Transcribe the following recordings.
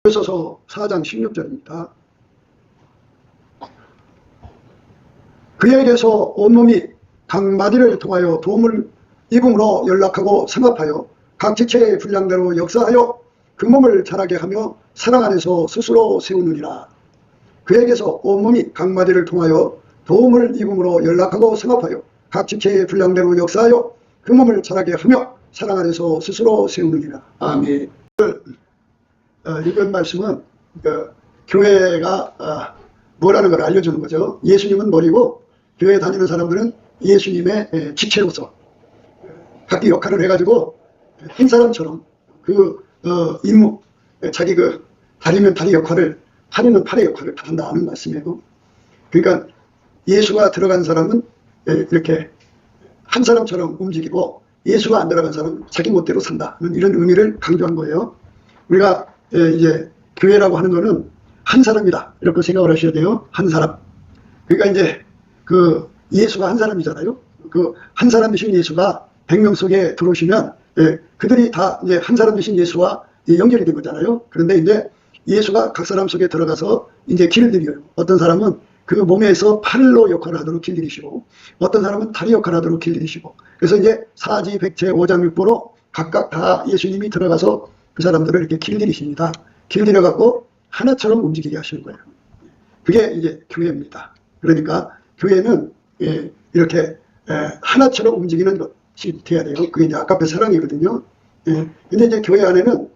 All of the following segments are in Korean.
에베소서 4장 16절입니다. 그에게서 온몸이 각 마디를 통하여 도움을 입음으로 연락하고 성합하여 각 지체의 분량대로 역사하여 그 몸을 자라게 하며 사랑 안에서 스스로 세우느니라. 그에게서 온몸이 각 마디를 통하여 도움을 입음으로 연락하고 성합하여 각 지체의 분량대로 역사하여 그 몸을 자라게 하며 사랑 안에서 스스로 세우느니라. 아멘. 이번 말씀은 교회가 뭐라는 걸 알려주는 거죠. 예수님은 머리고 교회 다니는 사람들은 예수님의 지체로서 각기 역할을 해가지고 한 사람처럼 그 임무, 자기 그 다리면 다리 역할을, 팔이면 팔의 역할을 다 한다는 말씀이에요. 그러니까 예수가 들어간 사람은 이렇게 한 사람처럼 움직이고 예수가 안 들어간 사람은 자기 멋대로 산다는 이런 의미를 강조한 거예요. 우리가 이제 교회라고 하는 거는 한 사람이다 이렇게 생각을 하셔야 돼요. 한 사람. 그러니까 이제 그 예수가 한 사람이잖아요. 그 한 사람이신 예수가 100명 속에 들어오시면 그들이 다 이제 한 사람 되신 예수와 연결이 된 거잖아요. 그런데 이제 예수가 각 사람 속에 들어가서 이제 길을 들여요. 어떤 사람은 그 몸에서 팔로 역할을 하도록 길들이시고, 어떤 사람은 다리 역할을 하도록 길들이시고, 그래서 이제 사지, 백체, 오장육부로 각각 다 예수님이 들어가서 그 사람들을 이렇게 길들이십니다. 길들여갖고 하나처럼 움직이게 하시는 거예요. 그게 이제 교회입니다. 그러니까 교회는 이렇게 하나처럼 움직이는 것이 돼야 돼요. 그게 이제 아까의 사랑이거든요. 근데 이제 교회 안에는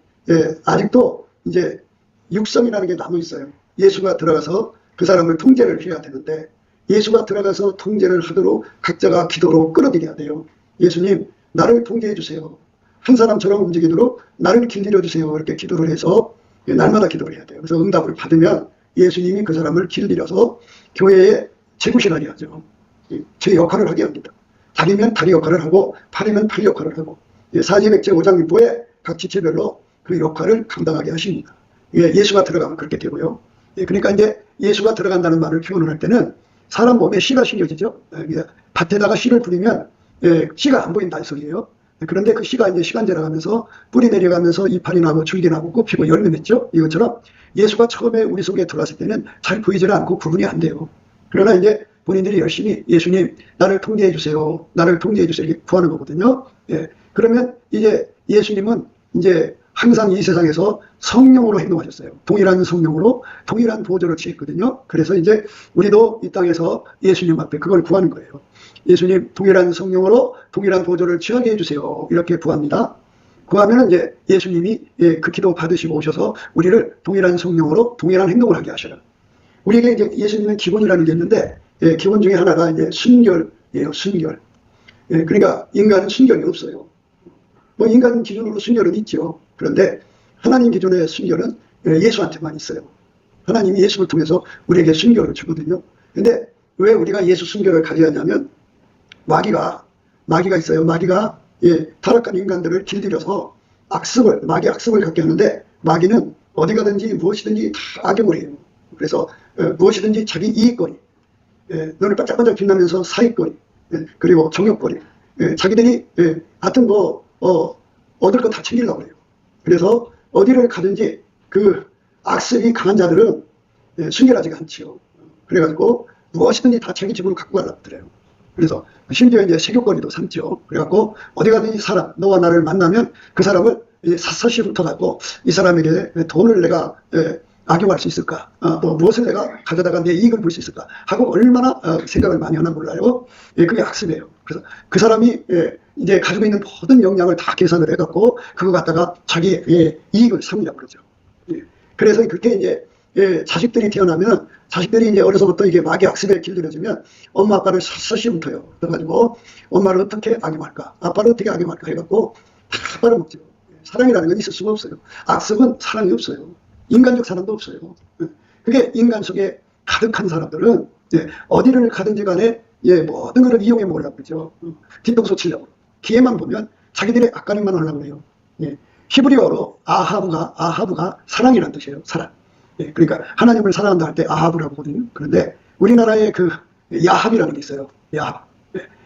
아직도 이제 육성이라는 게 남아 있어요. 예수가 들어가서 그 사람을 통제를 해야 되는데, 예수가 들어가서 통제를 하도록 각자가 기도로 끌어들여야 돼요. 예수님, 나를 통제해 주세요. 한 사람처럼 움직이도록 나를 길들여 주세요. 이렇게 기도를 해서 날마다 기도를 해야 돼요. 그래서 응답을 받으면 예수님이 그 사람을 길들여서 교회의 제구시라리 하죠. 제 역할을 하게 합니다. 다리면 다리 역할을 하고 팔이면 팔 역할을 하고 사지백제 오장육부의 각 지체별로 그 역할을 감당하게 하십니다. 예수가 들어가면 그렇게 되고요. 그러니까 이제 예수가 들어간다는 말을 표현을 할 때는 사람 몸에 씨가 심겨지죠. 밭에다가 씨를 뿌리면 씨가 안 보인다 이 소리예요. 그런데 그 씨가 이제 시간 지나가면서 뿌리 내려가면서 이파리 나고 줄기 나고 꽃 피고 열매 맺죠. 이것처럼 예수가 처음에 우리 속에 들어왔을 때는 잘 보이질 않고 구분이 안 돼요. 그러나 이제 본인들이 열심히 예수님 나를 통제해 주세요. 나를 통제해 주세요. 이렇게 구하는 거거든요. 그러면 이제 예수님은 이제 항상 이 세상에서 성령으로 행동하셨어요. 동일한 성령으로 동일한 보좌를 취했거든요. 그래서 이제 우리도 이 땅에서 예수님 앞에 그걸 구하는 거예요. 예수님 동일한 성령으로 동일한 보좌를 취하게 해주세요. 이렇게 구합니다. 구하면 이제 예수님이 그 기도 받으시고 오셔서 우리를 동일한 성령으로 동일한 행동을 하게 하셔요. 우리에게 이제 예수님은 기본이라는 게 있는데 기본 중에 하나가 이제 순결이에요. 순결. 그러니까 인간은 순결이 없어요. 뭐 인간 기준으로 순결은 있죠. 그런데 하나님 기준의 순결은 예수한테만 있어요. 하나님이 예수를 통해서 우리에게 순결을 주거든요. 근데 왜 우리가 예수 순결을 가져야 하냐면 마귀가 있어요. 마귀가 타락한 인간들을 길들여서 마귀 악습을 갖게 하는데, 마귀는 어디 가든지 무엇이든지 다 악용을 해요. 그래서 무엇이든지 자기 이익거리, 눈을 반짝반짝 빛나면서 사익거리, 그리고 정욕거리, 자기들이 하여튼 얻을 거 다 챙기려고 해요. 그래서 어디를 가든지 그 악습이 강한 자들은 순결하지가 않지요. 그래가지고 무엇이든지 다 자기 집으로 갖고 가려고 그래요. 그래서 심지어 이제 세교거리도 삼죠. 그래갖고 어디 가든지 사람, 너와 나를 만나면 그 사람을 샅샅이 훑어갖고 이 사람에게 돈을 내가 악용할 수 있을까? 또 무엇을 내가 가져다가 내 이익을 볼 수 있을까? 하고 얼마나 생각을 많이 하나 몰라요. 그게 악습이에요. 그래서 그 사람이 이제 가지고 있는 모든 역량을 다 계산을 해갖고 그거 갖다가 자기의 이익을 삼으려고 그러죠. 그래서 그렇게 이제 자식들이 태어나면 자식들이 이제 어려서부터 이게 마귀 악습에 길들여지면 엄마 아빠를 샅샅이 훑어요. 그래가지고 엄마를 어떻게 악용할까? 아빠를 어떻게 악용할까? 해갖고 다 빨아먹죠. 사랑이라는 건 있을 수가 없어요. 악습은 사랑이 없어요. 인간적 사랑도 없어요. 그게 인간 속에 가득한 사람들은 어디를 가든지 간에 모든 것을 이용해 먹으려고 그러죠. 뒤통수 치려고. 기회만 보면 자기들의 악가림만 하려고 해요. 히브리어로 아하브가 사랑이라는 뜻이에요. 사랑. 그러니까 하나님을 사랑한다 할 때 아하브라고 하거든요. 그런데 우리나라에 그 야합이라는 게 있어요. 야합.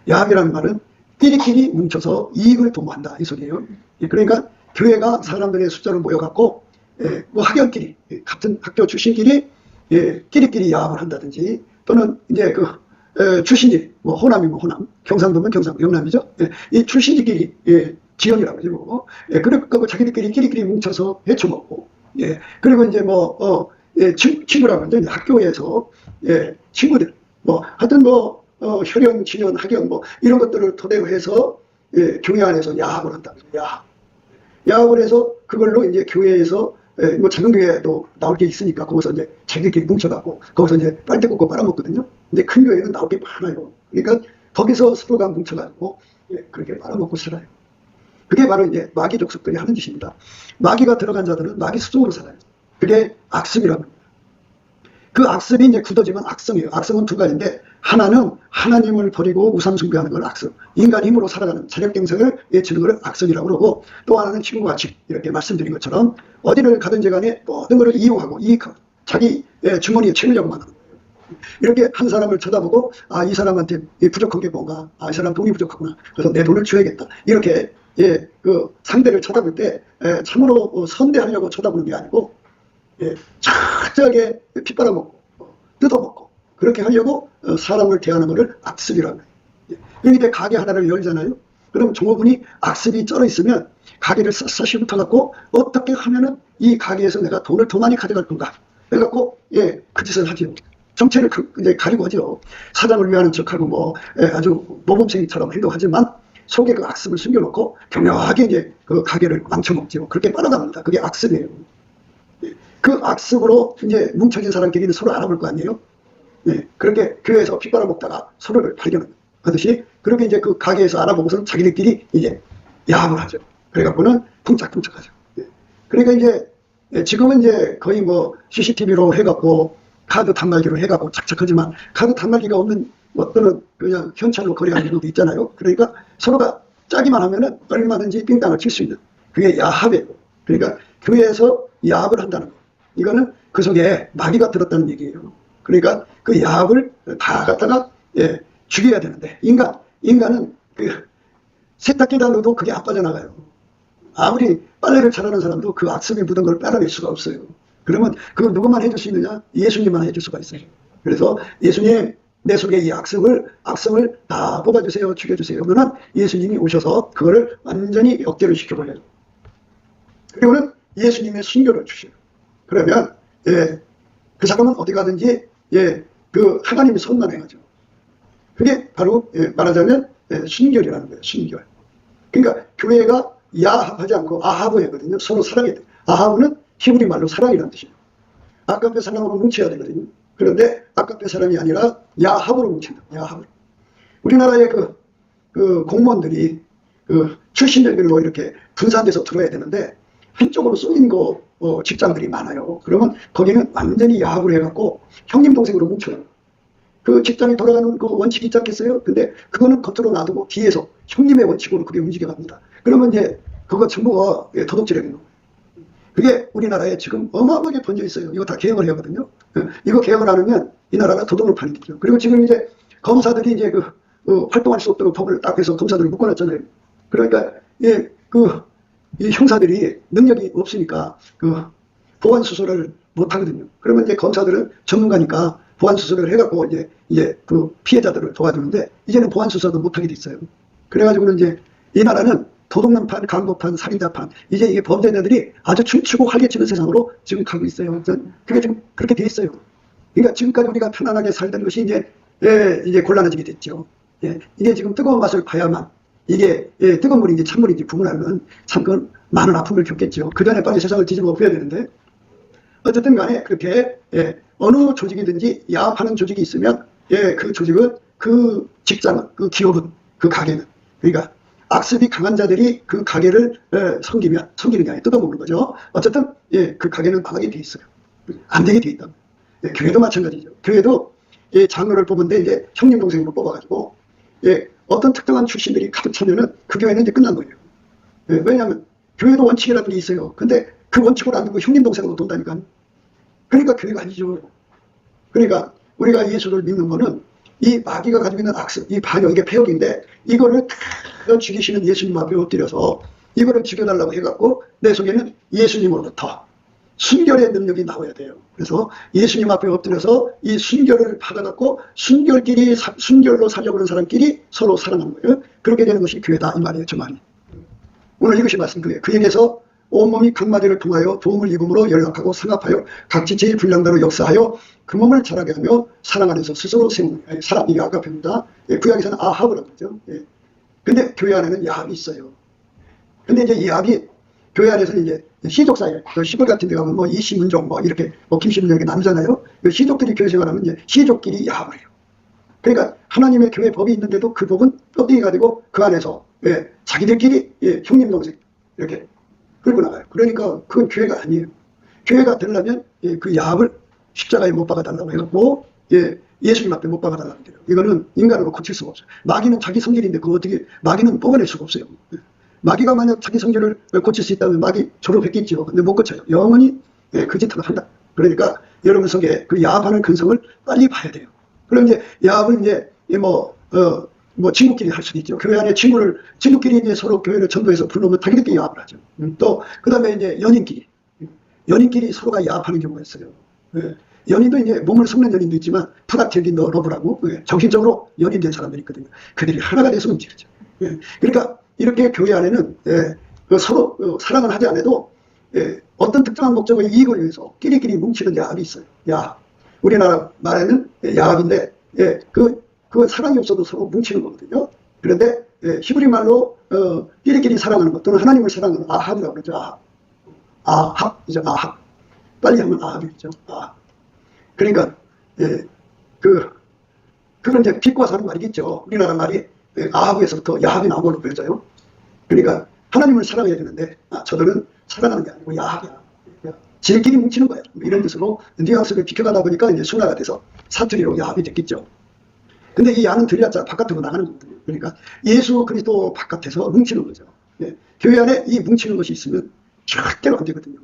야합이라는 말은 끼리끼리 뭉쳐서 이익을 도모한다 이 소리예요. 그러니까 교회가 사람들의 숫자로 모여갖고 뭐 학연끼리, 같은 학교 출신끼리, 끼리끼리 야합을 한다든지, 또는 이제 출신들이, 뭐 호남이면 호남, 경상도면 경상도, 영남이죠. 이 출신들끼리, 지연이라고 그러고, 그리고 자기들끼리 끼리끼리 뭉쳐서 헤쳐먹고, 그리고 이제 친구라고 하는데, 학교에서, 친구들, 하여튼 혈연, 친연, 학연, 이런 것들을 토대로 해서, 교회 안에서 야합을 한다. 야합을 해서, 그걸로 이제 교회에서, 작은 교회도 나올 게 있으니까, 거기서 이제 자기들끼리 뭉쳐갖고, 거기서 이제 빨대 꽂고 빨아먹거든요. 근데 큰 교회는 나올 게 많아요. 그러니까, 거기서 서로가 뭉쳐가지고, 그렇게 빨아먹고 살아요. 그게 바로 이제 마귀 족속들이 하는 짓입니다. 마귀가 들어간 자들은 마귀 습성으로 살아요. 그게 악습이라고 합니다. 그 악습이 이제 굳어지면 악성이에요. 악성은 두 가지인데, 하나는 하나님을 버리고 우상 숭배하는 걸 악성, 인간 힘으로 살아가는 체력갱생을 외치는 걸 악성이라고 그러고, 또 하나는 친구같이 이렇게 말씀드린 것처럼 어디를 가든지 간에 모든 것을 이용하고 이익하고 자기 주머니에 채우려고 하는 거예요. 이렇게 한 사람을 쳐다보고, 이 사람한테 부족한 게 뭔가, 이 사람 돈이 부족하구나, 그래서 내 돈을 줘야겠다, 이렇게 그 상대를 쳐다볼 때 참으로 선대하려고 쳐다보는 게 아니고, 철저하게 핏바라먹고 뜯어먹고 그렇게 하려고 사람을 대하는 것을 악습이라고 해요. 그런데 가게 하나를 열잖아요. 그럼 종업원이 악습이 쩔어 있으면 가게를 샅샅이 훑어갖고 어떻게 하면은 이 가게에서 내가 돈을 더 많이 가져갈 건가 해갖고 그 짓을 하죠. 정체를 이제 가리고 하죠. 사장을 위하는 척하고 아주 모범생처럼 행동하지만 속에 그 악습을 숨겨놓고 교묘하게 이제 그 가게를 망쳐먹죠. 그렇게 빨아갑니다. 그게 악습이에요. 그 악습으로 이제 뭉쳐진 사람끼리는 서로 알아볼 거 아니에요? 그렇게 교회에서 피 빨아먹다가 서로를 발견하듯이, 그렇게 이제 그 가게에서 알아보고서는 자기들끼리 이제 야합을 하죠. 그래갖고는 쿵짝쿵짝하죠. 그러니까 이제 지금은 이제 거의 CCTV로 해갖고 카드 단말기로 해갖고 착착하지만, 카드 단말기가 없는 또는 그냥 현찰로 거래하는 경우도 있잖아요. 그러니까 서로가 짜기만 하면은 얼마든지 빙땅을 칠 수 있는, 그게 야합이에요. 그러니까 교회에서 야합을 한다는 거, 이거는 그 속에 마귀가 들었다는 얘기예요. 그러니까 그 야합을 다 갖다가 죽여야 되는데, 인간은 그 세탁기에다 넣어도 그게 안 빠져나가요. 아무리 빨래를 잘하는 사람도 그 악습에 묻은 걸 빨아낼 수가 없어요. 그러면 그걸 누구만 해줄 수 있느냐? 예수님만 해줄 수가 있어요. 그래서 예수님, 내 속에 이 악성을 다 뽑아주세요, 죽여주세요. 그러면 예수님이 오셔서 그거를 완전히 역제를 시켜버려요. 그리고는 예수님의 순교를 주셔요. 그러면 그 사람은 어디 가든지 그 하나님의 선만 행하죠. 그게 바로 말하자면 순결이라는 거예요. 순결. 그러니까 교회가 야합하지 않고 아하브거든요. 서로 사랑해야 돼요. 아하브는 히브리 말로 사랑이라는 뜻이에요. 아깝게 사랑으로 뭉쳐야 되거든요. 그런데 아깝게 사랑이 아니라 야합으로 뭉친다. 야합으로. 우리나라의 그 공무원들이 출신들로 이렇게 분산돼서 들어야 되는데, 한쪽으로 쏠린 직장들이 많아요. 그러면 거기는 완전히 야합을 해갖고 형님 동생으로 뭉쳐요. 그 직장이 돌아가는 그 원칙이 있지 않겠어요? 근데 그거는 겉으로 놔두고 뒤에서 형님의 원칙으로 그게 움직여갑니다. 그러면 이제 그거 전부가 도덕질하는 거예요. 그게 우리나라에 지금 어마어마하게 번져 있어요. 이거 다 개혁을 해야 하거든요. 이거 개혁을 안 하면 이 나라가 도덕으로 되죠. 그리고 지금 이제 검사들이 이제 활동할 수 없도록 법을 딱 해서 검사들을 묶어놨잖아요. 그러니까 이 형사들이 능력이 없으니까 보안 수사를 못 하거든요. 그러면 이제 검사들은 전문가니까 보안 수사를 해갖고 이제 그 피해자들을 도와주는데, 이제는 보안 수사도 못 하게 돼 있어요. 그래가지고는 이제 이 나라는 도둑놈판, 강도판, 살인자판, 이제 이게 범죄자들이 아주 춤추고 활개치는 세상으로 지금 가고 있어요. 그게 지금 그렇게 돼 있어요. 그러니까 지금까지 우리가 편안하게 살던 것이 이제 곤란해지게 됐죠. 이게 지금 뜨거운 맛을 봐야만, 이게 뜨거운 물인지 찬물인지 구분하면 참 그건 많은 아픔을 겪겠죠. 그 전에 빨리 세상을 뒤집어 엎어야 되는데, 어쨌든 간에 그렇게 어느 조직이든지 야합하는 조직이 있으면 그 조직은, 그 직장은, 그 기업은, 그 가게는, 그러니까 악습이 강한 자들이 그 가게를 섬기는 게 아니라 뜯어먹는 거죠. 어쨌든 그 가게는 망하게 돼 있어요. 안 되게 돼 있다. 교회도 마찬가지죠. 교회도 장로를 뽑은데 이제 형님 동생으로 뽑아가지고 어떤 특정한 출신들이 가득 차면은 그 교회는 이제 끝난 거예요. 왜냐하면 교회도 원칙이라는 게 있어요. 근데 그 원칙을 안 두고 형님 동생으로 돈다니까. 그러니까 교회가 아니죠. 그러니까 우리가 예수를 믿는 거는 이 마귀가 가지고 있는 악습, 이 반역, 이게 폐역인데, 이거를 다 죽이시는 예수님 앞에 엎드려서 이거를 죽여달라고 해갖고 내 속에는 예수님으로부터 순결의 능력이 나와야 돼요. 그래서 예수님 앞에 엎드려서 이 순결을 받아갖고 순결로 살려고 하는 사람끼리 서로 사랑하는 거예요. 그렇게 되는 것이 교회다 이 말이에요. 저 말이. 오늘 이것이 말씀 그예요. 그에게서 온몸이 각 마디를 통하여 도움을 입음으로 연락하고 상합하여 각 지체의 분량대로 역사하여 그 몸을 자라게 하며 사랑 안에서 스스로 세우는 사람, 이게 아까 배웁니다. 구약에서는 아합이라고 그러죠. 근데 교회 안에는 야합이 있어요. 근데 이제 이 야합이 교회 안에서는 이제 시족 사회, 시골 같은 데 가면 뭐 이시문족 뭐 이렇게 뭐 김시문족 이렇게 나누잖아요. 시족들이 교회 생활하면 이제 시족끼리 야합을 해요. 그러니까 하나님의 교회 법이 있는데도 그 법은 껍데기 가지고 그 안에서 자기들끼리 형님 동생 이렇게 끌고 나가요. 그러니까 그건 교회가 아니에요. 교회가 되려면 그 야합을 십자가에 못 박아달라고 해갖고 예수님 앞에 못 박아달라고 해요. 이거는 인간으로 고칠 수가 없어요. 마귀는 자기 성질인데 그거 어떻게 마귀는 뽑아낼 수가 없어요. 마귀가 만약 자기 성질을 고칠 수 있다면 마귀 졸업했겠죠. 근데 못 고쳐요. 영원히 그 짓을 한다. 그러니까 여러분 속에 그 야합하는 근성을 빨리 봐야 돼요. 그럼 이제 야합은 이제 뭐 친구끼리 할 수도 있죠. 교회 안에 친구끼리 이제 서로 교회를 전도해서 불러오면 자기들끼리 야합을 하죠. 또 그 다음에 이제 연인끼리 서로가 야합하는 경우가 있어요. 연인도 이제 몸을 섞는 연인도 있지만 프라텔리 러브라고 정신적으로 연인된 사람들이 있거든요. 그들이 하나가 돼서 움직이죠. 그러니까 이렇게 교회 안에는 서로 사랑을 하지 않아도 어떤 특정한 목적의 이익을 위해서 끼리끼리 뭉치는 야합이 있어요. 야합. 우리나라 말에는 야합인데 그 사랑이 없어도 서로 뭉치는 거거든요. 그런데 히브리 말로 끼리끼리 사랑하는 것 또는 하나님을 사랑하는 아합이라고 그러죠. 아합이죠. 아합. 빨리 하면 아합이죠. 아합. 그러니까 그건 이제 빛과 사는 말이겠죠. 우리나라 말이 아합에서부터 야합이 나온 걸로 보여져요. 그러니까 하나님을 사랑해야 되는데 저들은 사랑하는 게 아니고 야합이야. 지들끼리 뭉치는 거야. 이런 뜻으로 뉘앙스를 비켜가다 보니까 이제 순화가 돼서 사투리로 야합이 됐겠죠. 근데 이 야는 들려자 바깥으로 나가는 거거든요. 그러니까 예수 그리스도 바깥에서 뭉치는 거죠. 교회 안에 이 뭉치는 것이 있으면 절대로 안 되거든요.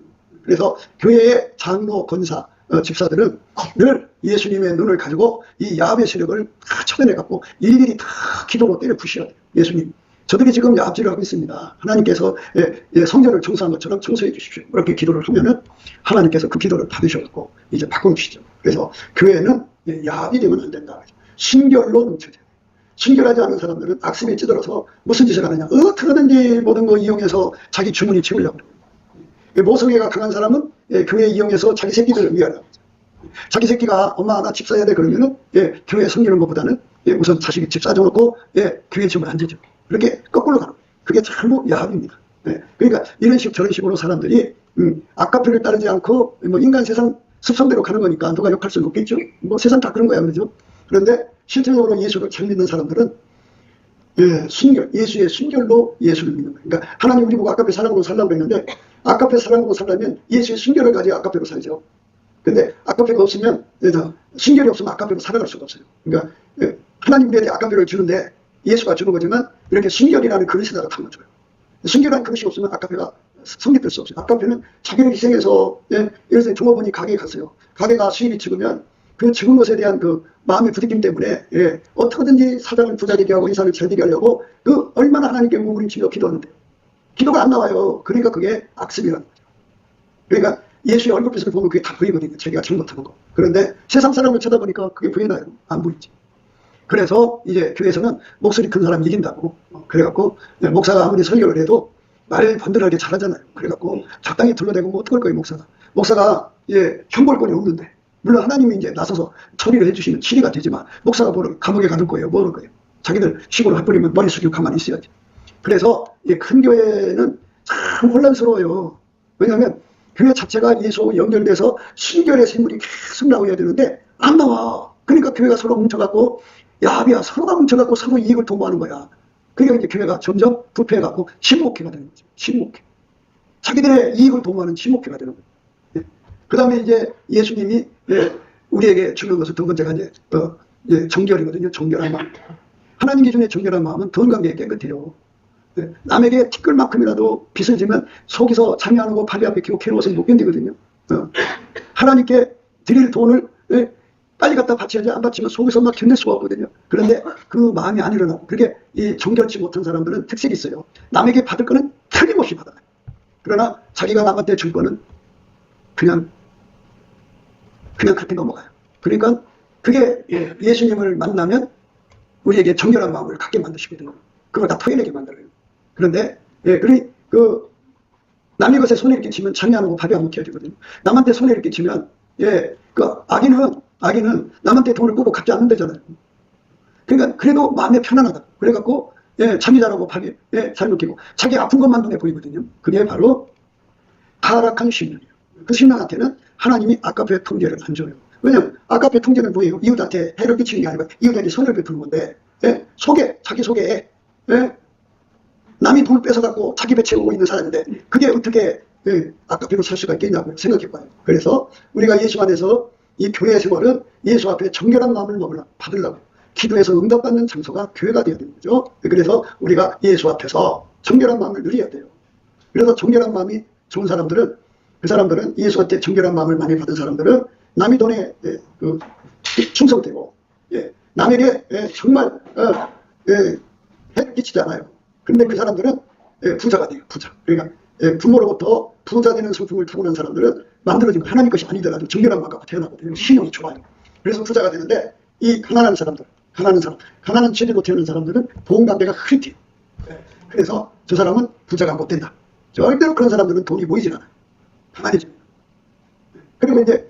그래서 교회의 장로, 권사, 집사들은 늘 예수님의 눈을 가지고 이 야합의 세력을 다 쳐내갖고 일일이 다 기도로 때려 부셔야 돼요. 예수님, 저들이 지금 야합질을 하고 있습니다. 하나님께서 성전을 청소한 것처럼 청소해 주십시오. 이렇게 기도를 하면은 하나님께서 그 기도를 받으셔갖고 이제 바꿔주시죠. 그래서 교회는 야합이 되면 안 된다. 순결로 넘쳐야 돼요. 순결하지 않은 사람들은 악습에 찌들어서 무슨 짓을 하느냐. 어떻게든지 모든 거 이용해서 자기 주문이 채우려고 그래요. 모성애가 강한 사람은 교회 이용해서 자기 새끼들을 위하려고 하죠. 자기 새끼가 엄마 나 집 사야 돼 그러면은 교회 섬기는 것보다는 우선 자식이 집 사줘놓고 교회 집을 안 지죠. 그렇게 거꾸로 가는 거예요. 그게 전부 야합입니다. 그러니까 이런 식 저런 식으로 사람들이 아까표를 따르지 않고 뭐 인간 세상 습성대로 가는 거니까 누가 욕할 수는 없겠죠. 뭐 세상 다 그런 거야 그러죠. 그런데 실질적으로 예수를 잘 믿는 사람들은 순결, 예수의 순결로 예수를 믿는 거예요. 그러니까 하나님 우리 보고 아까표 사랑으로 살라고 그랬는데 아까표 사랑으로 살려면 예수의 순결을 가지고 아까표로 살죠. 근데 아까표가 없으면 순결이 없으면 아까표로 살아갈 수가 없어요. 그러니까 하나님 우리에게 아까표를 주는데 예수가 주는 거지만 이렇게 순결이라는 그릇에다가 담아줘요. 순결한 그릇이 없으면 아까표가 성립될 수 없어요. 아까표는 자기를 희생해서 예를 들어 종업원이 가게에 갔어요. 가게가 수입이 적으면 그 적은 것에 대한 그 마음의 부딪힘 때문에 어떻게든지 사장을 부자되게 하고 회사를 잘 되게 하려고 얼마나 하나님께 몸부림치며 기도하는데 기도가 안 나와요. 그러니까 그게 악습이라는 거죠. 그러니까 예수의 얼굴빛을 보면 그게 다 보이거든요. 자기가 잘못하는 거. 그런데 세상 사람을 쳐다보니까 그게 보이나요? 안 보이지. 그래서 이제 교회에서는 목소리 큰 사람이 이긴다고 그래갖고 목사가 아무리 설교를 해도 말을 번들하게 잘하잖아요. 그래갖고 적당히 둘러대고 뭐 어떡할 거예요 목사가 형벌권이 없는데 물론 하나님이 이제 나서서 처리를 해주시면 치리가 되지만 목사가 뭐를 감옥에 가둘 거예요. 뭐 그럴 거예요. 자기들 식으로 해버리면 머리 숙이고 가만히 있어야지. 그래서 큰 교회는 참 혼란스러워요. 왜냐하면 교회 자체가 예수와 연결돼서 순결의 샘물이 계속 나와야 되는데 안 나와. 그러니까 교회가 서로 뭉쳐갖고 야합이야. 서로가 뭉쳐갖고 서로 이익을 도모하는 거야. 그러니까 이제 교회가 점점 부패해갖고 친목회가 되는 거죠. 친목회. 자기들의 이익을 도모하는 친목회가 되는 거예요. 그 다음에 이제 예수님이 우리에게 주는 것은 두 번째가 이제 정결이거든요. 정결한 마음. 하나님 기준의 정결한 마음은 돈 관계에 깨끗해요. 남에게 티끌만큼이라도 빚을 지면 속에서 잠이 안 오고 발이 안 베끼고 괴로워서 못 견디거든요. 하나님께 드릴 돈을 빨리 갖다 바쳐야지 안 바치면 속에서 막 견딜 수가 없거든요. 그런데 그 마음이 안 일어나고 그게 이 정결치 못한 사람들은 특색이 있어요. 남에게 받을 거는 틀림없이 받아요. 그러나 자기가 남한테 줄 거는 그냥 그렇게 넘어가요. 그러니까 그게 예수님을 만나면 우리에게 정결한 마음을 갖게 만드시거든요. 그걸 다 토해내게 만들어요. 그런데 남의 것에 손해를 끼치면 잠이 안 오고 밥이 안 먹혀야 되거든요. 남한테 손해를 끼치면 악인은 남한테 돈을 꾸고 갚지 않는다잖아요. 그러니까 그래도 마음에 편안하다. 그래갖고 잠이 잘 오고 밥이 잘 먹히고 자기 아픈 것만 눈에 보이거든요. 그게 바로 타락한 신앙이에요. 그 신앙한테는 하나님이 아까페 통제를 안 줘요. 왜냐면 아까페 통제는 뭐예요? 이웃한테 해를 끼치는 게 아니고 이웃에게 선을 베푸는 건데 자기 속에 남이 돈을 뺏어갖고 자기 배 채우고 있는 사람인데 그게 어떻게 아까페로 살 수가 있겠냐고 생각해봐요. 그래서 우리가 예수 안에서 이 교회 생활은 예수 앞에 정결한 마음을 받으려고 기도해서 응답받는 장소가 교회가 되어야 되는 거죠. 그래서 우리가 예수 앞에서 정결한 마음을 누려야 돼요. 그래서 정결한 마음이 좋은 사람들은 그 사람들은 예수한테 정결한 마음을 많이 받은 사람들은 남의 돈에 충성되고 남에게 정말 해를 끼치지 않아요. 그런데 그 사람들은 부자가 돼요. 부자. 그러니까 부모로부터 부자 되는 성품을 타고난 사람들은 만들어진 거 하나님 것이 아니더라도 정결한 마음과 태어나거든요. 신용이 좋아요. 그래서 부자가 되는데 이 가난한 제대로 태어난 사람들은 보험관계가 흐릿해요. 그래서 저 사람은 부자가 못 된다. 절대로 그런 사람들은 돈이 모이질 않아요. 가만히집니다. 그리고 이제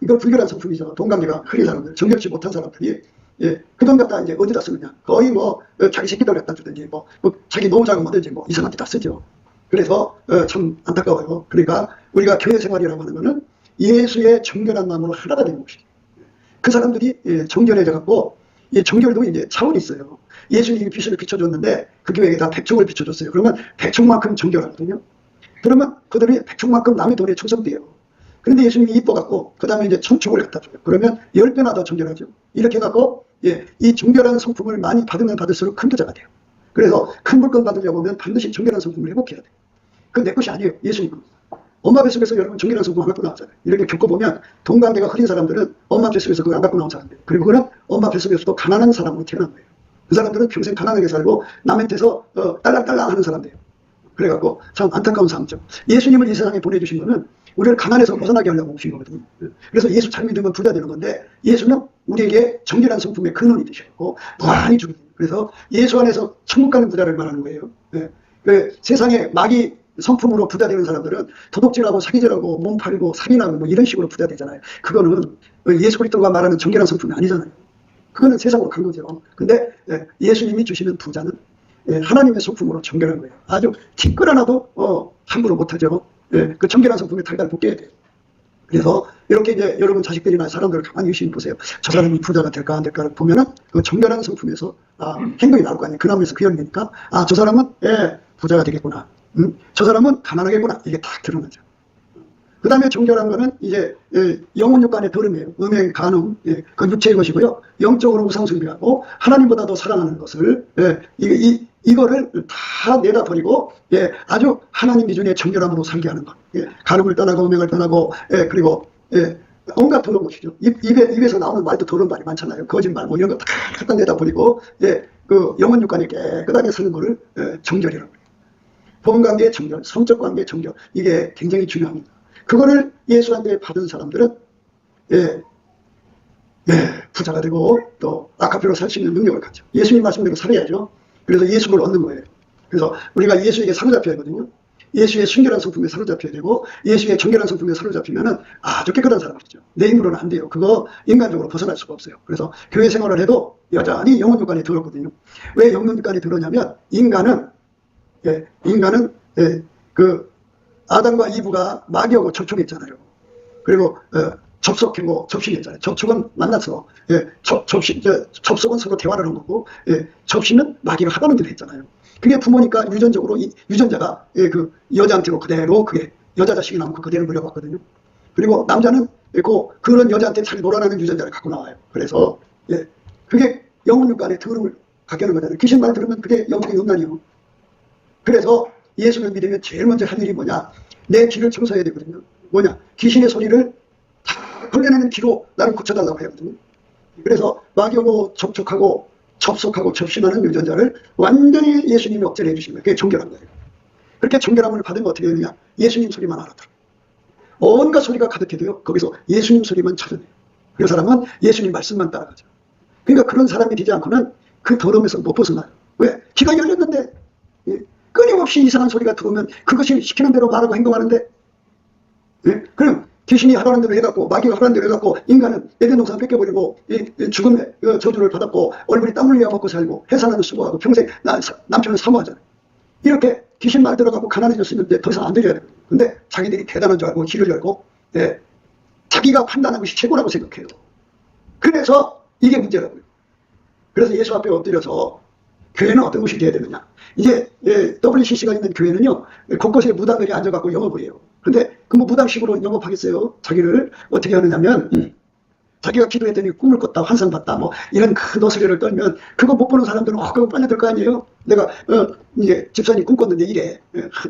이거 불결한 성품이죠. 돈 관계가 흐린 사람들, 정결치 못한 사람들이 그 돈 갖다 이제 어디다 쓰느냐. 거의 자기 새끼들 갖다 주든지 자기 노후자금 뭐든지 이상한 데 다 쓰죠. 그래서 참 안타까워요. 그러니까 우리가 교회 생활이라고 하는 거는 예수의 정결한 마음으로 하나가 되는 것이에요. 그 사람들이 정결해져 갖고 이 정결도 이제 차원이 있어요. 예수님이 빛을 비춰줬는데 그 교회에다 백종을 비춰줬어요. 그러면 백종만큼 정결하거든요. 그러면 그들이 백종만큼 남의 돈에 충성돼요. 그런데 예수님이 이뻐갖고 그 다음에 이제 천총을 갖다 줘요. 그러면 10배나 더 정결하죠. 이렇게 해갖고 이 정결한 성품을 많이 받으면 받을수록 큰 부자가 돼요. 그래서 큰 물건 받으려고 하면 반드시 정결한 성품을 회복해야 돼요. 그건 내 것이 아니에요. 예수님 것. 엄마 뱃속에서 여러분 정결한 성품 안 갖고 나왔잖아요. 이렇게 겪어보면 돈 관계가 흐린 사람들은 엄마 뱃속에서 그거 안 갖고 나온 사람들. 그리고 그는 엄마 뱃속에서도 가난한 사람으로 태어난 거예요. 그 사람들은 평생 가난하게 살고 남한테서 딸랑딸랑 하는 사람들이에요. 그래갖고 참 안타까운 삶이죠. 예수님을 이 세상에 보내주신 거는 우리를 가난에서 벗어나게 하려고 오신 거거든요. 그래서 예수 잘 믿으면 부자 되는 건데 예수는 우리에게 정결한 성품의 근원이 되셨고 무한히 주거든요. 그래서 예수 안에서 천국 가는 부자를 말하는 거예요. 세상에 마귀 성품으로 부자 되는 사람들은 도둑질하고 사기질하고 몸 팔고 살인하고 이런 식으로 부자 되잖아요. 그거는 예수 그리스도가 말하는 정결한 성품이 아니잖아요. 그거는 세상으로 간 거죠. 근데 예수님이 주시는 부자는 하나님의 성품으로 정결한 거예요. 아주 티끌 하나도 함부로 못하죠. 그 정결한 성품에 달달 볶여야 돼요. 그래서 이렇게 이제 여러분 자식들이나 사람들을 가만히 유심히 보세요. 저 사람이 부자가 될까 안 될까를 보면은 그 정결한 성품에서 행동이 나올 거 아니에요. 그 나무에서 그 열매니까 저 사람은 부자가 되겠구나. 저 사람은 가난하겠구나. 이게 딱 드러나죠. 그 다음에 정결한 거는 이제 영혼 육간의 더름이에요. 음행, 간음, 그 육체의 것이고요. 영적으로 우상숭배하고 하나님보다도 사랑하는 것을 이거를 다 내다 버리고 아주 하나님 기준의 정결함으로 살게 하는 것. 간음을 떠나고 음행을 떠나고 그리고 온갖 더러운 것이죠. 입에서 나오는 말도 더러운 말이 많잖아요. 거짓말 이런 거 다 갖다 내다 버리고 그 영혼 육간이 깨끗하게 사는 거를 정결이라고 해요. 보험관계의 정결, 성적 관계의 정결, 이게 굉장히 중요합니다. 그거를 예수한테 받은 사람들은 부자가 되고 또 아카페로 살 수 있는 능력을 갖죠. 예수님 말씀대로 살아야죠. 그래서 예수를 얻는 거예요. 그래서 우리가 예수에게 사로잡혀야 하거든요. 예수의 순결한 성품에 사로잡혀야 되고 예수의 정결한 성품에 사로잡히면은 아주 깨끗한 사람이죠. 내 힘으로는 안 돼요. 그거 인간적으로 벗어날 수가 없어요. 그래서 교회 생활을 해도 여전히 영혼 육간이 더럽거든요. 왜 영혼 육간이 더러냐면 인간은 그 아담과 이브가 마귀하고 접촉했잖아요. 그리고 접속하고 접신했잖아요. 접촉은 만나서 접속은 서로 대화를 한 거고 접신은 마귀가 하라는 대로 했잖아요. 그게 부모니까 유전적으로 유전자가 그 여자한테로 그대로 그게 여자 자식이 나면 그대로 물려봤거든요. 그리고 남자는 그런 여자한테 잘 놀아나는 유전자를 갖고 나와요. 그래서 그게 영혼 육간의 더러움을 갖게 하는 거잖아요. 귀신 말 들으면 그게 영적인 음란이에요. 그래서 예수를 믿으면 제일 먼저 할 일이 뭐냐? 내 귀를 청소해야 되거든요. 뭐냐? 귀신의 소리를 다 걸려내는 귀로 나를 고쳐달라고 해거든요. 그래서 마귀하고 접촉하고 접속하고 접신하는 유전자를 완전히 예수님이 억제를 해주신 거예요. 그게 정결한 거예요. 그렇게 정결함을 받으면 어떻게 되느냐? 예수님 소리만 알아들어. 온갖 소리가 가득해도요, 거기서 예수님 소리만 찾아내요. 그 사람은 예수님 말씀만 따라가죠. 그러니까 그런 사람이 되지 않고는 그 더러움에서 못 벗어나요. 왜? 귀가 열렸는데, 예? 끊임없이 이상한 소리가 들어오면 그것이 시키는 대로 말하고 행동하는데, 예? 그럼 귀신이 하라는 대로 해갖고, 마귀가 하라는 대로 해갖고, 인간은 에덴 동산 뺏겨버리고, 죽음의 저주를 받았고, 얼굴이 땀 흘려 먹고 살고, 회사는 수고하고, 평생 남편을 사모하잖아요. 이렇게 귀신 말 들어가고 가난해졌으면 이제 더 이상 안 드려야 돼요. 근데 자기들이 대단한 줄 알고, 길을 열고, 예? 자기가 판단한 것이 최고라고 생각해요. 그래서 이게 문제라고요. 그래서 예수 앞에 엎드려서 교회는 어떤 것이 돼야 되느냐. 이제 WCC가 있는 교회는요, 곳곳에 무당들이 앉아갖고 영업을 해요. 근데 그 뭐 무당식으로 영업하겠어요? 자기를 어떻게 하느냐면, 자기가 기도했더니 꿈을 꿨다, 환상 봤다, 뭐 이런 큰 어스레를 떨면 그거 못 보는 사람들은 그거 빨려들 거 아니에요? 내가 이제 집사님 꿈 꿨는데 이래,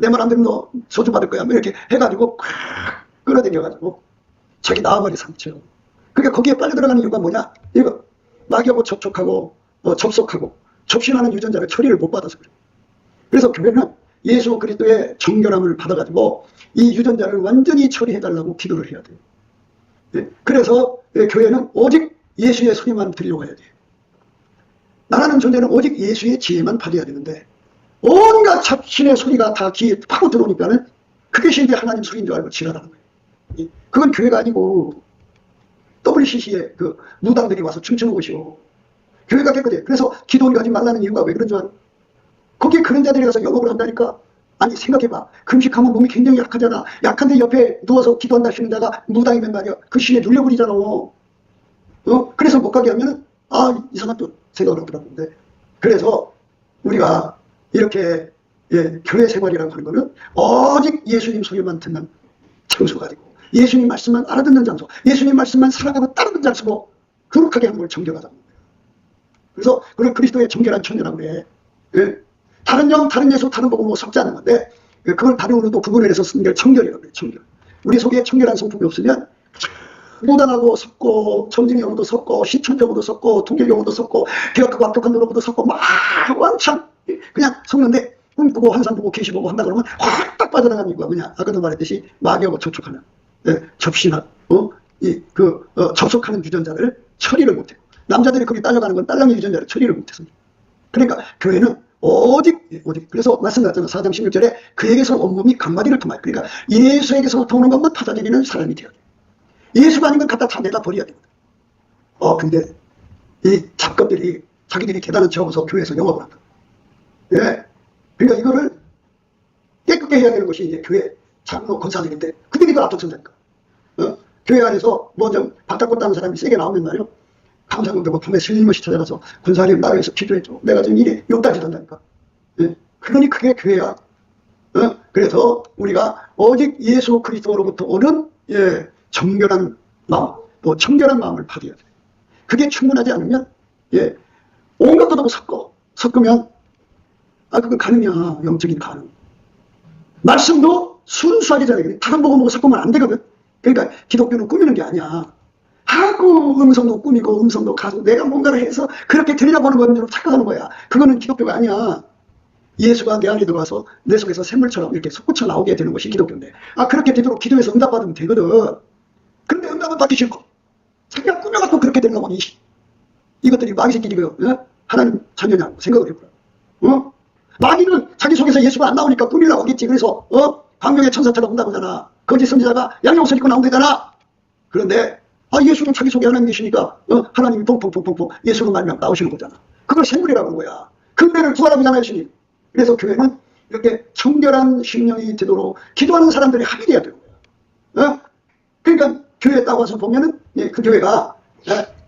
내 말 안 들으면 너 소주 받을 거야, 뭐 이렇게 해가지고 콱 끌어당겨가지고 자기 나와버리 상처. 그러니까 거기에 빨려 들어가는 이유가 뭐냐? 이거 마귀하고 접촉하고 접속하고 접신하는 유전자를 처리를 못 받아서 그래요. 그래서 교회는 예수 그리스도의 정결함을 받아가지고 이 유전자를 완전히 처리해달라고 기도를 해야 돼요. 예, 그래서 교회는 오직 예수의 소리만 들려고 해야 돼요. 나라는 존재는 오직 예수의 지혜만 받아야 되는데 온갖 잡신의 소리가 다 귀에 파고 들어오니까는 그것이 이제 하나님 소리인 줄 알고 지랄하는 거예요. 예, 그건 교회가 아니고 WCC의 그 무당들이 와서 춤추는 곳이고, 교회가 깨끗해. 그래서 기도를 가지 말라는 이유가 왜 그런 줄 알아? 거기에 그런 자들이 가서 영업을 한다니까? 아니 생각해봐. 금식하면 몸이 굉장히 약하잖아. 약한데 옆에 누워서 기도한다 쉬는 자가 무당이면 말이야, 그 신에 눌려버리잖아. 그래서 못 가게 하면은 이상한 또 생각을 하더라고요. 그래서 우리가 이렇게 교회 생활이라고 하는 거는 오직 예수님 소리만 듣는 장소가 되고, 예수님 말씀만 알아듣는 장소, 예수님 말씀만 살아가고 따르는 장소고, 거룩하게 하는 걸 정결하다는 거예요. 그래서 그걸 그리스도의 정결한 천녀라고 그래. 예? 다른 영, 다른 예수, 다른 복음 뭐 섞지 않은 건데, 그걸 다른 으로도 구분을 해서 쓰는 게 청결이라고 그래요. 청결. 우리 속에 청결한 성품이 없으면 무당하고 섞고, 정증 용어도 섞고, 시천 용어도 섞고, 통일 용어도 섞고, 개혁하고 합격한 용어도 섞고, 막 왕창 그냥 섞는데, 꿈꾸고 환상 보고 계시 보고 한다 그러면 확 딱 빠져나가는 이유가 뭐냐? 아까도 말했듯이 마귀하고 접촉하는, 접신한, 접속하는 유전자를 처리를 못해요. 남자들이 거기 딸려가는 건 딸랑이 유전자를 처리를 못해서. 그러니까 교회는 오직 그래서 말씀드렸잖아요. 4장 16절에 그에게서 온몸이 간마디를 통하여, 그러니까 예수에게서부터 오는 것만 받아들이는 사람이 되어야 돼요. 예수가 아닌 건 갖다 다 내다 버려야 됩니다. 근데 이 잡것들이 자기들이 계단을 지어서 교회에서 영업을 한다. 예. 그러니까 이거를 깨끗게 해야 되는 것이 이제 교회 장로 권사들인데, 그들이 그 앞장선다니까. 교회 안에서 뭐 좀 바닥꽃다는 사람이 세게 나오면 말이요, 감사금도 밤에 슬림없이 찾아가서 군사님 나를 위해서 기도해줘. 내가 지금 일이 욕다지 단다니까. 예? 그러니 그게 교회야. 그래서 우리가 오직 예수 그리스도로부터 오는 정결한 마음, 또 청결한 마음을 받아야 돼. 그게 충분하지 않으면 온갖 것도 섞으면 그건 가능이야. 영적인 가능. 말씀도 순수하게 전해. 다른 보고 섞으면 안 되거든. 그러니까 기독교는 꾸미는 게 아니야. 음성도 꾸미고 음성도 가지고 내가 뭔가를 해서 그렇게 들려보는 건 착각하는 거야. 그거는 기독교가 아니야. 예수가 내 안에 들어와서 내 속에서 샘물처럼 이렇게 솟구쳐 나오게 되는 것이 기독교인데, 그렇게 되도록 기도해서 응답받으면 되거든. 그런데 응답은 받기 싫고 자기가 꾸며갖고 그렇게 되는 거니, 이것들이 마귀 새끼리고요. 하나님 자녀냐고 생각을 해보라. 마귀는 자기 속에서 예수가 안 나오니까 꾸미려고 하겠지. 그래서 광명의 천사처럼 온다고 하잖아. 거짓 선지자가 양용옷을 입고 나온다잖아. 그런데 예수는 자기 속에 하나님 계시니까 하나님이 퐁퐁퐁퐁 예수로 말미암아 나오시는 거잖아. 그걸 생물이라고 하는 거야. 근대를 구하라고잖아요, 예수님. 그래서 교회는 이렇게 청결한 심령이 되도록 기도하는 사람들이 합이 돼야 되는 거야. 그러니까 교회에 딱 와서 보면은 그 교회가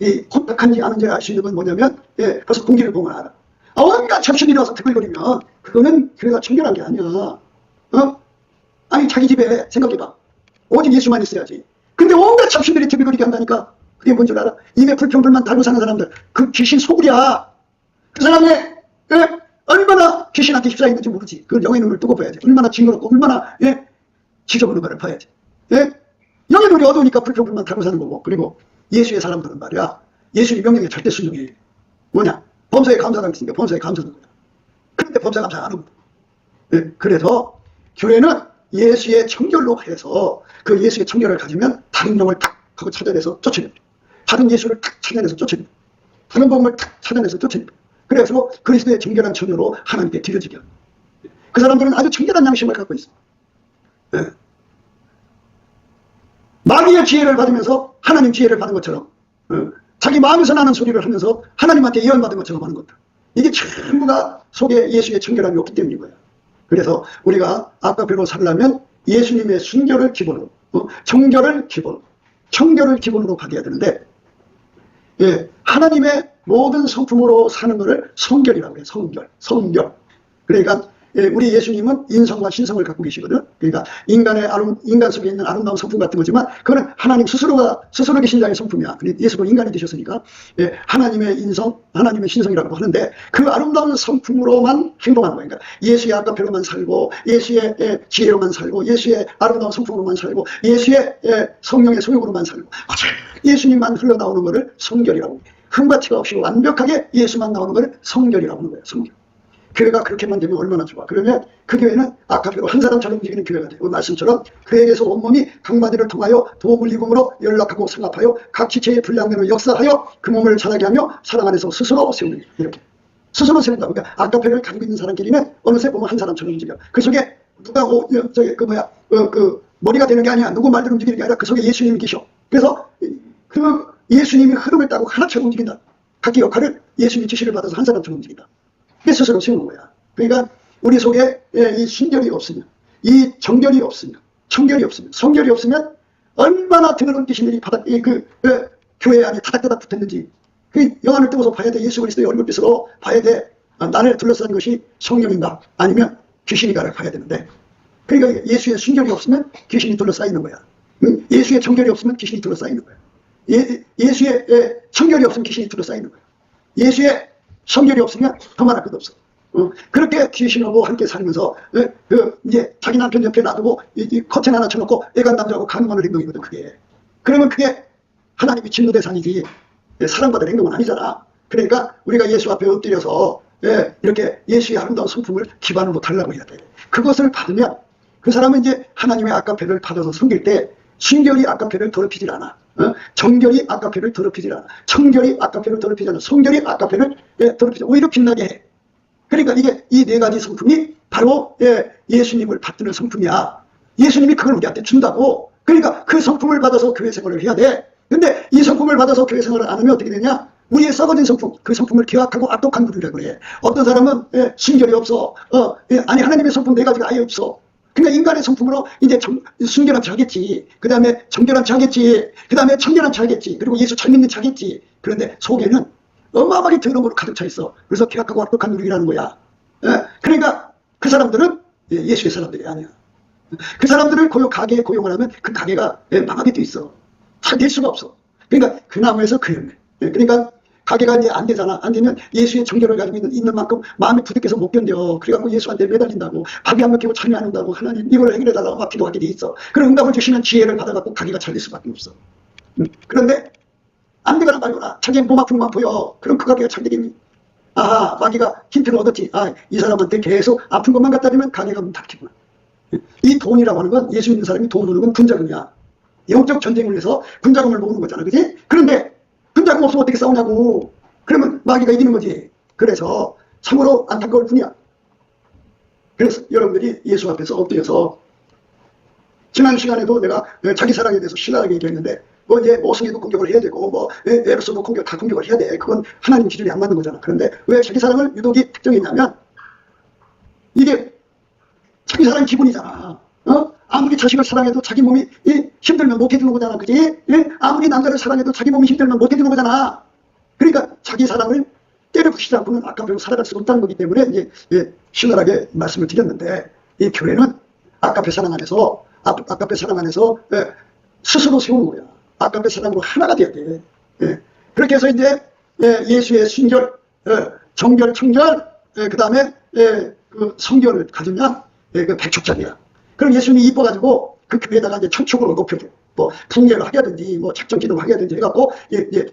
이 혼탁한지 아는지 알 수 있는 건 뭐냐면 벌써 공기를 보면 알아. 온갖 접신이 나와서 드글거리면 그거는 교회가 청결한 게 아니야. 아니 자기 집에 생각해봐. 오직 예수만 있어야지. 근데 온갖 잡신들이 드글거리게 한다니까. 그게 뭔 줄 알아? 입에 불평불만 달고 사는 사람들, 그 귀신 소굴이야. 그 사람이 얼마나 귀신한테 휩싸이는지 모르지. 그걸 영의 눈을 뜨고 봐야지. 얼마나 징그럽고 얼마나 지저분한 거를 봐야지. 영의 눈이 어두우니까 불평불만 달고 사는 거고. 그리고 예수의 사람들은 말이야, 예수의 명령에 절대 순종이 뭐냐? 범사에 감사가 있으니까 범사에 감사하는 거야. 그런데 범사 감사 안 하거든. 그래서 교회는 예수의 청결로 해서 그 예수의 청결을 가지면 다른 영을 탁 하고 찾아내서 쫓아냅니다. 다른 예수를 탁 찾아내서 쫓아냅니다. 다른 복음을 탁 찾아내서 쫓아냅니다. 그래서 그리스도의 정결한 청결로 하나님께 드려지게 합니다. 그 사람들은 아주 청결한 양심을 갖고 있습니다. 네. 마귀의 지혜를 받으면서 하나님 지혜를 받은 것처럼 자기 마음에서 나는 소리를 하면서 하나님한테 예언받은 것처럼 하는 것들. 이게 전부가 속에 예수의 청결함이 없기 때문인 거예요. 그래서 우리가 아까배로 살려면 예수님의 순결을 기본으로, 정결을 기본으로, 청결을 기본으로 가져야 되는데, 예, 하나님의 모든 성품으로 사는 것을 성결이라고 해요. 성결. 그러니까 우리 예수님은 인성과 신성을 갖고 계시거든. 그러니까 인간 속에 있는 아름다운 성품 같은 거지만 그거는 하나님 스스로 계신 자의 성품이야. 예수도 인간이 되셨으니까 하나님의 인성, 하나님의 신성이라고 하는데 그 아름다운 성품으로만 행동하는 거예요. 그러니까 예수의 아까페로만 살고 예수의 지혜로만 살고 예수의 아름다운 성품으로만 살고 예수의 성령의 소욕으로만 살고 예수님만 흘러나오는 것을 성결이라고 해요. 흠바치가 없이 완벽하게 예수만 나오는 것을 성결이라고 하는 거예요. 성결. 교회가 그렇게만 되면 얼마나 좋아. 그러면 그 교회는 아까대로 한 사람처럼 움직이는 교회가 돼요. 말씀처럼 그에게서 온몸이 각마디를 통하여 도물리금으로 연락하고 상합하여 각 지체의 분량대로 역사하여 그 몸을 자라게 하며 사랑 안에서 스스로 세우는 이렇게 스스로 세운다. 그러니까 아까페를 가지고 있는 사람끼리는 어느새 보면 한 사람처럼 움직여. 그 속에 누가 머리가 되는 게 아니야. 누구 말대로 움직이는 게 아니라 그 속에 예수님이 계셔. 그래서 그 예수님이 흐름을 따고 하나처럼 움직인다. 각기 역할을 예수님의 지시를 받아서 한 사람처럼 움직인다. 이게 스스로 세우는 거야. 그러니까 우리 속에 이 순결이 없으면, 이 정결이 없으면, 청결이 없으면, 성결이 없으면 얼마나 더러운 귀신들이 교회 안에 다닥다닥 붙었는지 그 영안을 뜨고서 봐야 돼. 예수 그리스도의 얼굴빛으로 봐야 돼. 나를 둘러싼 것이 성령인가 아니면 귀신인가를 봐야 되는데, 그러니까 예수의 순결이 없으면 귀신이 둘러싸이는 거야. 예수의 정결이 없으면 귀신이 둘러싸이는 거야. 예수의 청결이 없으면 귀신이 둘러싸이는 거야. 예수의 성결이 없으면 더 말할 것도 없어. 그렇게 귀신하고 함께 살면서 이제 자기 남편 옆에 놔두고 커튼 하나 쳐놓고 애간 남자하고 강요하는 행동이거든. 그게 그러면 그게 하나님이 진노 대상이지 사랑받을 행동은 아니잖아. 그러니까 우리가 예수 앞에 엎드려서 이렇게 예수의 아름다운 성품을 기반으로 달라고 해야 돼. 그것을 받으면 그 사람은 이제 하나님의 아까페를 받아서 섬길 때 순결이 아까페를 더럽히질 않아. 정결이 아까페를 더럽히질 않아. 청결이 아까페를 더럽히지 않아. 성결이 아까페를 더럽히지 않아. 오히려 빛나게 해. 그러니까 이게 이 네 가지 성품이 바로 예수님을 받드는 성품이야. 예수님이 그걸 우리한테 준다고. 그러니까 그 성품을 받아서 교회 생활을 해야 돼. 근데 이 성품을 받아서 교회 생활을 안 하면 어떻게 되냐? 우리의 썩어진 성품, 그 성품을 계약하고 악독한 분이라고 그래. 어떤 사람은 순결이 없어. 아니 하나님의 성품 네 가지가 아예 없어. 그러니까 인간의 성품으로 이제 순결한 척 하겠지. 그 다음에 정결한 척 하겠지. 그 다음에 청결한 척 하겠지. 그리고 예수 잘 믿는 척 하겠지. 그런데 속에는 어마어마하게 더러운 걸로 가득 차 있어. 그래서 계약하고 악독한 누리라는 거야. 그러니까 그 사람들은 예수의 사람들이 아니야. 그 사람들을 가게에 고용을 하면 그 가게가 망하게 돼 있어. 잘 될 수가 없어. 그러니까 그 나무에서 그 열매. 그러니까 가게가 이제 안 되잖아. 안 되면 예수의 정결을 가지고 있는 만큼 마음이 부득해서 못 견뎌. 그래갖고 예수한테 매달린다고. 밥이 안 먹히고 잠이 안 온다고. 하나님 이걸 해결해달라고 막 기도하게 돼 있어. 그런 응답을 주시면 지혜를 받아갖고 가게가 잘 될 수밖에 없어. 그런데 안 되거나 말거나 자기 몸 아픈 것만 보여. 그럼 그 가게가 잘 되겠니? 아하, 마귀가 힌트를 얻었지. 이 사람한테 계속 아픈 것만 갖다 주면 가게가 문 닫히구나. 이 돈이라고 하는 건 예수 믿는 사람이 돈 버는 건 분자금이야. 영적 전쟁을 해서 분자금을 모으는 거잖아. 그지? 그런데 분자금 없으면 어떻게 싸우냐고. 그러면 마귀가 이기는 거지. 그래서 참으로 안타까울 뿐이야. 그래서 여러분들이 예수 앞에서 엎드려서 지난 시간에도 내가 자기 사랑에 대해서 신랄하게 얘기했는데 이제 모성애도 공격을 해야 되고 에로스도 다 공격을 해야 돼. 그건 하나님 기준에 안 맞는 거잖아. 그런데 왜 자기 사랑을 유독이 특정했냐면 이게 자기 사랑 기본이잖아. 아무리 자식을 사랑해도 자기 몸이 힘들면 못 해주는 거잖아. 그지? 아무리 남자를 사랑해도 자기 몸이 힘들면 못 해주는 거잖아. 그러니까 자기 사랑을 때려부시지 않고는 아까배로 살아갈 수 없다는 거기 때문에 이제 신랄하게 말씀을 드렸는데 이 교회는 아까배 사랑 안에서 스스로 세우는 거야. 아까배 사랑으로 하나가 돼야 돼. 그렇게 해서 이제 예수의 순결, 정결, 청결, 그 다음에 그 성결을 가지면 그 백축장이야. 그럼 예수님이 이뻐가지고 그 교회에다가 이제 천축으로 높여줘. 풍례를 하게 하든지 작정 기도를 하게 하든지 해갖고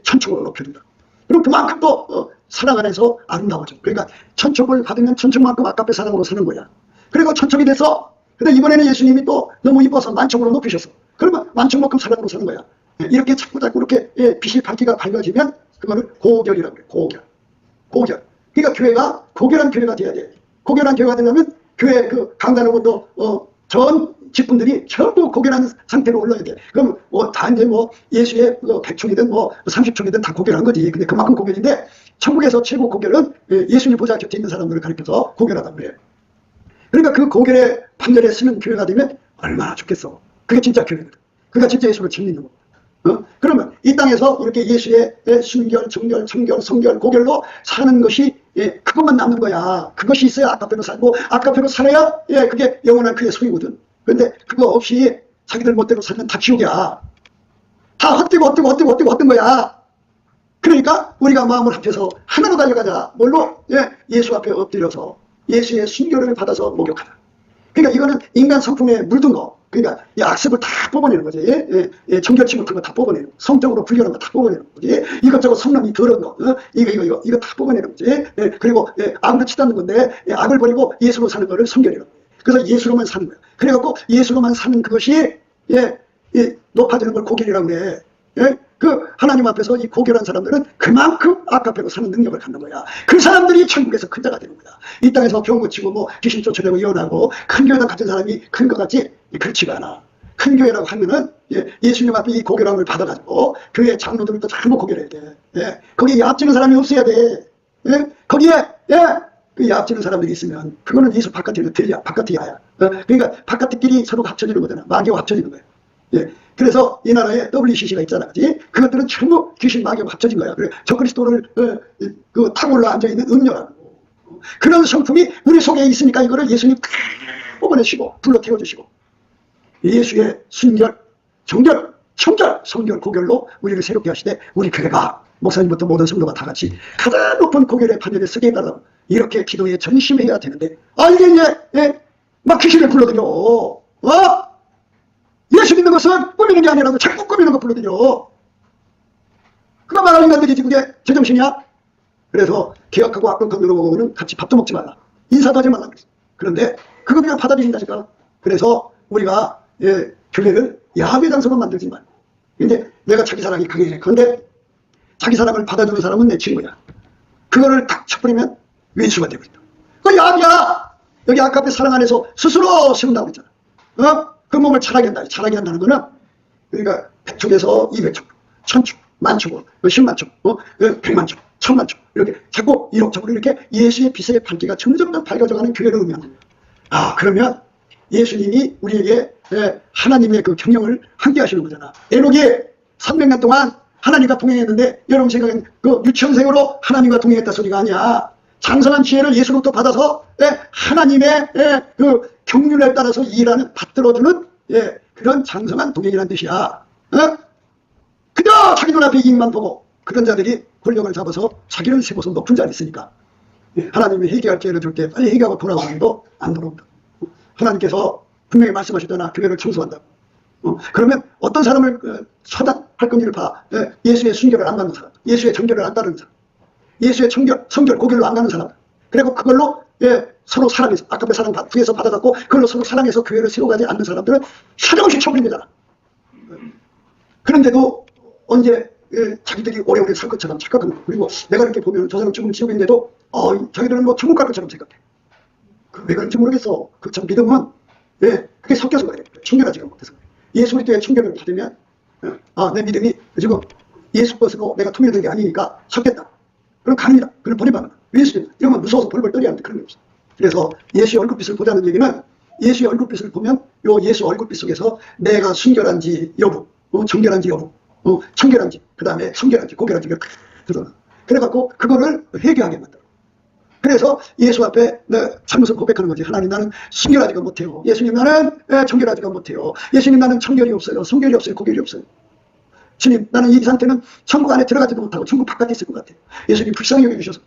천축으로 높여준다. 그럼 그만큼 또 사랑 안에서 아름다워져. 그러니까 천축을 받으면 천축만큼 아까배 사랑으로 사는 거야. 그리고 천축이 돼서 근데 이번에는 예수님이 또 너무 이뻐서 만총으로 높이셨어. 그러면 만총만큼 사랑으로 사는 거야. 이렇게 자꾸 이렇게 빛이 밝기가 밝아지면 그거를 고결이라고 그래. 고결. 그러니까 교회가 고결한 교회가 돼야 돼. 고결한 교회가 되려면 교회 그 강단하고 전 직분들이 전부 고결한 상태로 올라야 돼. 그럼 다 이제 예수의 100총이든 30총이든 다 고결한 거지. 근데 그만큼 고결인데 천국에서 최고 고결은 예수님 보좌 곁에 있는 사람들을 가리켜서 고결하다고 그래. 그러니까 그 고결의 판결에 쓰는 교회가 되면 얼마나 좋겠어. 그게 진짜 교회거든. 그가 진짜 예수를 증리는 거. 그러면 이 땅에서 이렇게 예수의 순결, 정결, 청결, 성결, 고결로 사는 것이 그것만 남는 거야. 그것이 있어야 아까페로 살고 아까페로 살아야 그게 영원한 그의 소유거든. 그런데 그거 없이 자기들 멋대로 살면 다 지옥이야. 다 헛되고 거야. 그러니까 우리가 마음을 합해서 하나로 달려가자. 뭘로? 예수 앞에 엎드려서 예수의 순결을 받아서 목욕하자. 그러니까 이거는 인간 성품에 물든 거. 그러니까 이 악습을 다 뽑아내는 거지. 정결치 못한 거 다 뽑아내는 거. 성적으로 불결한 거 다 뽑아내는 거지. 이것저것 성남이 더러운 거. 이거 다 뽑아내는 거지. 그리고 악으로 치닫는 건데 악을 버리고 예수로 사는 거를 성결이라고 해. 그래서 예수로만 사는 거야. 그래갖고 예수로만 사는 그것이 높아지는 걸 고결이라고 그래. 그 하나님 앞에서 이 고결한 사람들은 그만큼 아까페로 사는 능력을 갖는 거야. 그 사람들이 천국에서 큰 자가 되는 거야. 이 땅에서 병 고치고 귀신 쫓아내고 이혼하고 큰 교회당 같은 사람이 큰 것 같지? 그렇지가 않아. 큰 교회라고 하면은 예수님 앞에 이 고결함을 받아가지고 교회 장로들도 전부 고결해야 돼. 거기에 앞지는 사람이 없어야 돼. 거기에 그 앞지는 사람들이 있으면 그거는 예수 바깥에 들려. 바깥이야. 그러니까 바깥끼리 서로 합쳐지는 거잖아. 마귀와 합쳐지는 거야. 그래서 이 나라에 WCC가 있잖아. 그치? 그것들은 전부 귀신 마귀하고 합쳐진 거야. 그래. 적그리스도를 탁올라 앉아있는 음료라고. 그런 성품이 우리 속에 있으니까 이거를 예수님 뽑아내시고 불러 태워주시고 예수의 순결, 정결, 청결, 성결, 고결로 우리를 새롭게 하시되 우리 교회가 목사님부터 모든 성도가 다 같이 가장 높은 고결의 판결에 서게 해달라고 이렇게 기도에 전심해야 되는데 이게 이제 막 귀신을 불러들여. 예수 믿는 것은 꾸미는 게 아니라도 자꾸 꾸미는 거 불러들여. 그거 말하는 인간들이지 그게 제정신이야? 그래서 개혁하고 악독한 여러분은 같이 밥도 먹지 말라. 인사도 하지 말라. 그런데 그거 그냥 받아들인다니까. 그래서 우리가 교회를 야훼 장소만 만들지 말고. 근데 내가 자기 사랑이 강해. 그런데 자기 사랑을 받아주는 사람은 내 친구야. 그거를 딱 쳐버리면 왼수가 되버린다. 그거 야합이야. 여기 아까 사랑 안에서 스스로 세운다고 했잖아. 그 몸을 차라게 한다. 차라게 한다는 거는 그러니까 100촉에서 200촉, 1000촉, 만촉, 10만촉, 100만촉, 1000만촉 이렇게 자꾸 이럭저럭 이렇게 예수의 빛의 밝기가 점점 더 밝아져가는 교회를 의미하는 거야. 그러면 예수님이 우리에게 하나님의 그 경영을 함께 하시는 거잖아. 에녹이 300년 동안 하나님과 동행했는데 여러분 생각엔 그 유치원생으로 하나님과 동행했다 소리가 아니야. 장성한 지혜를 예수로부터 받아서 하나님의 그 경륜에 따라서 일하는 받들어주는 그런 장성한 동행이라는 뜻이야. 그저 자기 눈앞에 이익만 보고 그런 자들이 권력을 잡아서 자기를 세고서 높은 자리에 있으니까 하나님이 회개할 기회를 줄 때 빨리 회개하고 돌아오는도 안 돌아온다. 하나님께서 분명히 말씀하시잖아. 교회를 청소한다. 그러면 어떤 사람을 처단할 건지를 봐. 예수의 순결을 안 받는 사람, 예수의 정결을 안 따르는 사람, 예수의 성결, 고결로 안 가는 사람. 그리고 그걸로 서로 사랑해서 아까의 사랑 부에서 받아갖고 그걸로 서로 사랑해서 교회를 세워가지 않는 사람들은 사정없이 처벌입니다. 그런데도 언제 자기들이 오래오래 살 것처럼 착각하는 거. 그리고 내가 이렇게 보면 저 사람 지금 지옥인데도 자기들은 자국 갈 것처럼 생각해. 왜 그런지 모르겠어. 그 참 믿음은 그게 섞여서 그래. 청결하지가 못해서 그래. 예수 그리스도의 청결을 받으면 내 믿음이 지금 예수 것으로 내가 통일된 게 아니니까 섞였다. 그럼 강이다. 그럼 버림받는다. 예수님 이러면 무서워서 벌벌 떨어야 하는데 그런 게 없어. 그래서 예수의 얼굴빛을 보자는 얘기는 예수의 얼굴빛을 보면 요 예수 얼굴빛 속에서 내가 순결한지 여부, 정결한지 여부, 청결한지, 그 다음에 성결한지, 고결한지 이렇게 드러나. 그래갖고 그거를 회개하게 만들어. 그래서 예수 앞에 잘못을 고백하는 거지. 하나님 나는 순결하지가 못해요. 예수님 나는 정결하지가 못해요. 예수님 나는 청결이 없어요. 성결이 없어요. 고결이 없어요. 주님 나는 이 상태는 천국 안에 들어가지도 못하고 천국 바깥에 있을 것 같아요. 예수님 불쌍히 여겨주셔서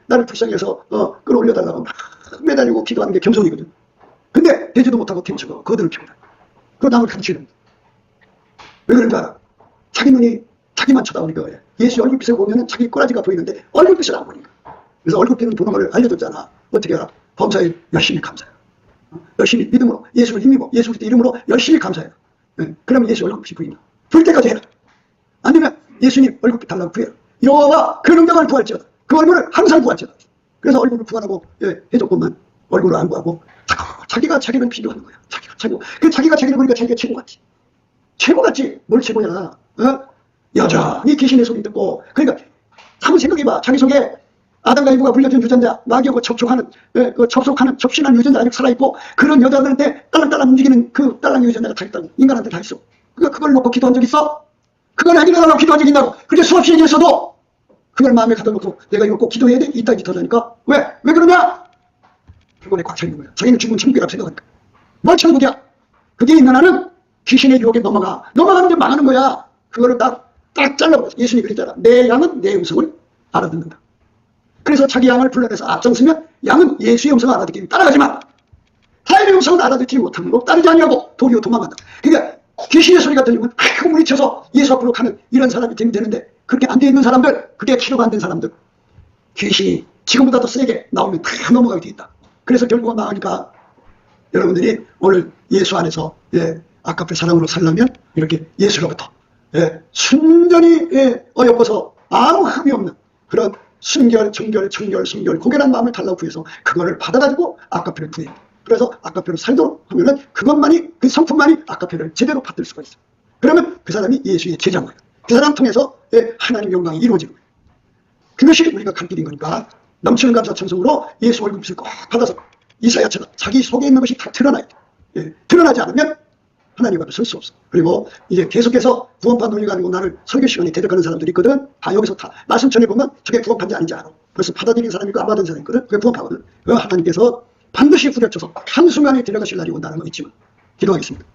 나를 불쌍해서 끌어올려달라고 막 매달리고 기도하는 게 겸손이거든. 근데 되지도 못하고 태우치고 거들을 피우다. 그리고 남을 감추는. 왜 그런지 알아? 자기 눈이 자기만 쳐다보니까 그래. 예수 얼굴빛을 보면 자기 꼬라지가 보이는데 얼굴빛을 안 보니까. 그래서 얼굴빛을 보는 걸 알려줬잖아. 어떻게 알아? 범사에 열심히 감사해. 열심히 믿음으로 예수를 힘입어 예수 그리스도 이름으로 열심히 감사해라. 예, 그러면 예수 얼굴빛이 보인다. 불 때까지 해라. 안 되면 예수님 얼굴빛 달라고 구해라. 여호와가 그 능력을 구할지어다. 그 얼굴을 항상 구할지어다. 그래서 얼굴을 구하라고 해줬건만 얼굴을 안 구하고 자기가 자기를 비교하는 거야. 자기가 자기를 보니까 자기가 최고 같지. 최고 같지. 뭘 최고야. 여전히 귀신의 소리 듣고. 그러니까 한번 생각해봐. 자기 속에 아담과 이브가 불려준 유전자, 마귀하고 접촉하는 접신한 유전자 아직 살아있고, 그런 여자들한테 딸랑딸랑 움직이는 그 딸랑 유전자가 다 있다고. 인간한테 다 있어. 그걸 놓고 기도한 적 있어? 그걸 해결하려고 기도한 적 있냐고. 그렇게 수없이 얘기했어도 그걸 마음에 가둬놓고 내가 이거 꼭 기도해야 돼? 이따 짓 하자니까. 왜 그러냐? 그거에 꽉 차 있는 거야. 자기는 죽은 천국이라고 생각하니까. 뭘 천국이야? 그게 있는 한은 귀신의 유혹에 넘어가는데 망하는 거야. 그거를 딱 잘라버렸어. 예수님이 그랬잖아. 내 양은 내 음성을 알아듣는다. 그래서 자기 양을 불러내서 앞장서면 양은 예수의 음성을 알아듣기 따라가지만 타인의 음성을 알아듣지 못함으로 따르지 아니하고 도리어 도망간다. 그러니까 귀신의 소리가 들리면 아이고 물리쳐서 예수 앞으로 가는 이런 사람이 되면 되는데, 그렇게 안 돼 있는 사람들, 그게 치료가 안 된 사람들, 귀신이 지금보다 더 세게 나오면 다 넘어가게 돼 있다. 그래서 결국은 망하니까 여러분들이 오늘 예수 안에서 아깝게 사랑으로 살려면 이렇게 예수로부터 순전히 어여뻐서 아무 흠이 없는 그런 순결, 정결, 청결, 순결, 고결한 마음을 달라고 구해서 그거를 받아가지고 아까페를 구해. 그래서 아까페로 살도록 하면은 그것만이, 그 성품만이 아까페를 제대로 받을 수가 있어. 그러면 그 사람이 예수의 제자인 거예요. 그 사람 통해서 하나님 영광이 이루어지는 거예요. 그것이 우리가 갈 길인 거니까 넘치는 감사 찬송으로 예수 얼굴빛을 꼭 받아서 이사야처럼 자기 속에 있는 것이 다 드러나야 돼. 드러나지 않으면 하나님 앞에 설 수 없어. 그리고 이제 계속해서 구원판 논리가 아니고 나를 설교 시간에 대적하는 사람들이 있거든. 다 여기서 다 말씀 전해보면 저게 구원판지 아닌지 알아. 그래서 받아들이는 사람이 있고 안 받은 사람이 있거든. 그게 구원파거든. 하나님께서 반드시 후려쳐서 한순간에 데려가실 날이 온다는 거 잊지 마. 기도하겠습니다.